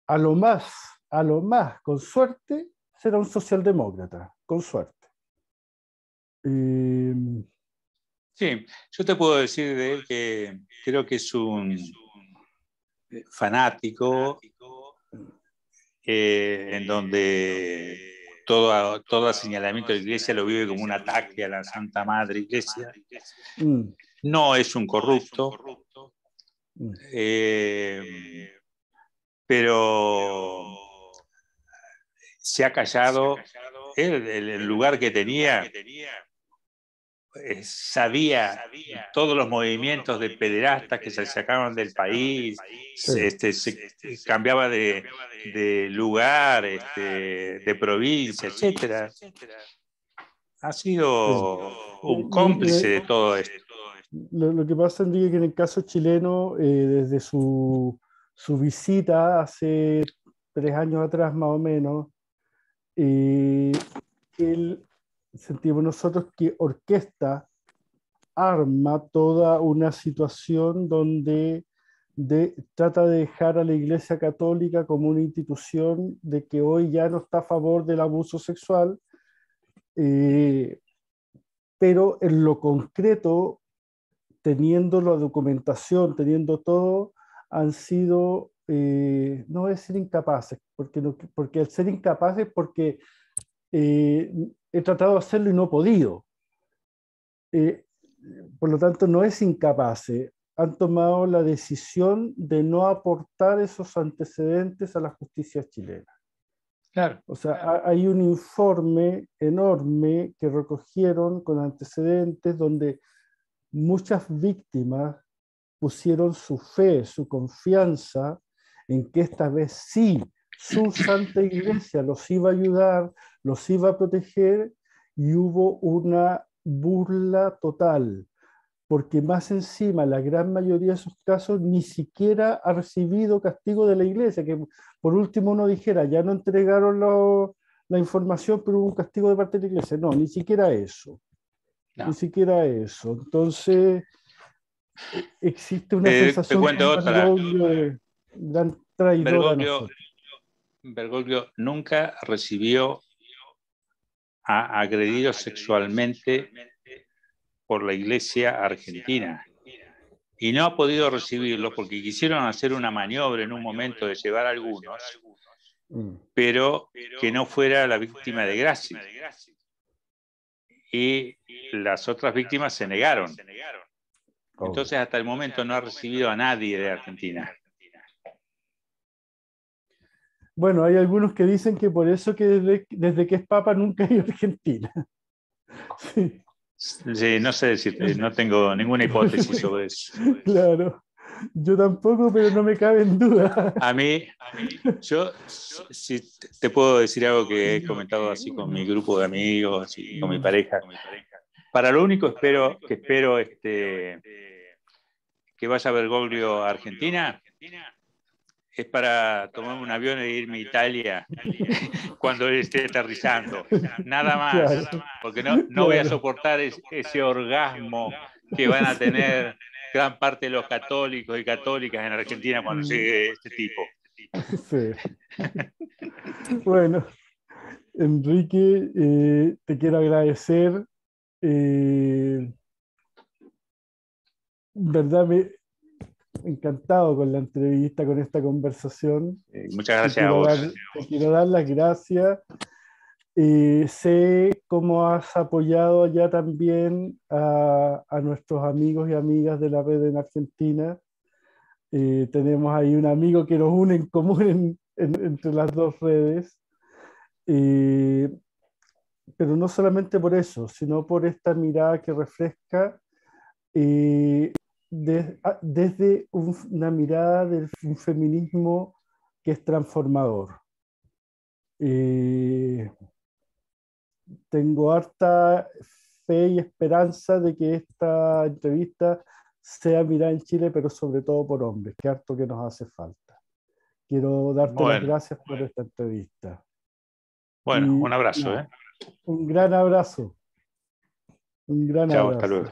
A lo más, a lo más, con suerte, será un socialdemócrata, con suerte. Eh, Sí, yo te puedo decir de él que creo que es un fanático en donde todo señalamiento de la Iglesia lo vive como un ataque a la Santa Madre Iglesia. mm, No es un corrupto, mm, eh, pero se ha callado. Él, el lugar que tenía, sabía todos los movimientos de pederastas que se sacaban del país, sí, se cambiaba de lugar, de provincia, etcétera. Ha sí. sido un cómplice Mira, de todo esto. lo que pasa, Enrique, que en el caso chileno, desde su visita hace 3 años atrás más o menos, eh, él sentimos nosotros que orquesta arma toda una situación donde trata de dejar a la Iglesia Católica como una institución de que hoy ya no está a favor del abuso sexual, eh, pero en lo concreto, teniendo la documentación, teniendo todo, han sido, no voy a decir incapaces, porque, porque al ser incapaces, porque he tratado de hacerlo y no he podido. Eh, por lo tanto, no es incapaces, han tomado la decisión de no aportar esos antecedentes a la justicia chilena. Claro. O sea, hay un informe enorme que recogieron con antecedentes donde muchas víctimas pusieron su fe, su confianza en que esta vez sí, su Santa Iglesia los iba a ayudar, los iba a proteger, y hubo una burla total, porque más encima la gran mayoría de esos casos ni siquiera ha recibido castigo de la Iglesia, que por último uno dijera, ya no entregaron la información, pero hubo un castigo de parte de la Iglesia. No, ni siquiera eso. No. Ni siquiera eso. Entonces, existe una Te sensación cuento con otra. Bergoglio de gran traidor a nosotros. Bergoglio nunca recibió a agredidos sexualmente por la Iglesia argentina. Y no ha podido recibirlo porque quisieron hacer una maniobra en un momento de llevar a algunos, pero que no fuera la víctima de Graci. Y las otras víctimas se negaron. Entonces, hasta el momento no ha recibido a nadie de Argentina. Bueno, hay algunos que dicen que por eso que desde que es Papa nunca ha ido a Argentina. Sí. Sí, no sé decirte, no tengo ninguna hipótesis sobre eso. Claro, yo tampoco, pero no me cabe en duda. A mí, yo si te puedo decir algo que he comentado así con mi grupo de amigos y con mi pareja. Para lo único que espero que vaya Bergoglio a Argentina es para tomarme un avión e irme a Italia cuando él esté aterrizando. Nada más, Claro, porque no voy a soportar ese orgasmo que van a tener gran parte de los católicos y católicas en Argentina cuando llegue este tipo. Sí. Bueno, Enrique, te quiero agradecer. Verdad, me encantado con la entrevista, con esta conversación. Muchas gracias a vos. Te quiero dar las gracias. Sé cómo has apoyado ya también a nuestros amigos y amigas de la red en Argentina. Tenemos ahí un amigo que nos une en común entre las dos redes. Pero no solamente por eso, sino por esta mirada que refresca desde una mirada de un feminismo que es transformador. Tengo harta fe y esperanza de que esta entrevista sea mirada en Chile, pero sobre todo por hombres, que harto que nos hace falta. Quiero darte las gracias por esta entrevista. Bueno, un abrazo. Un gran abrazo. Un gran Chao, abrazo. hasta luego.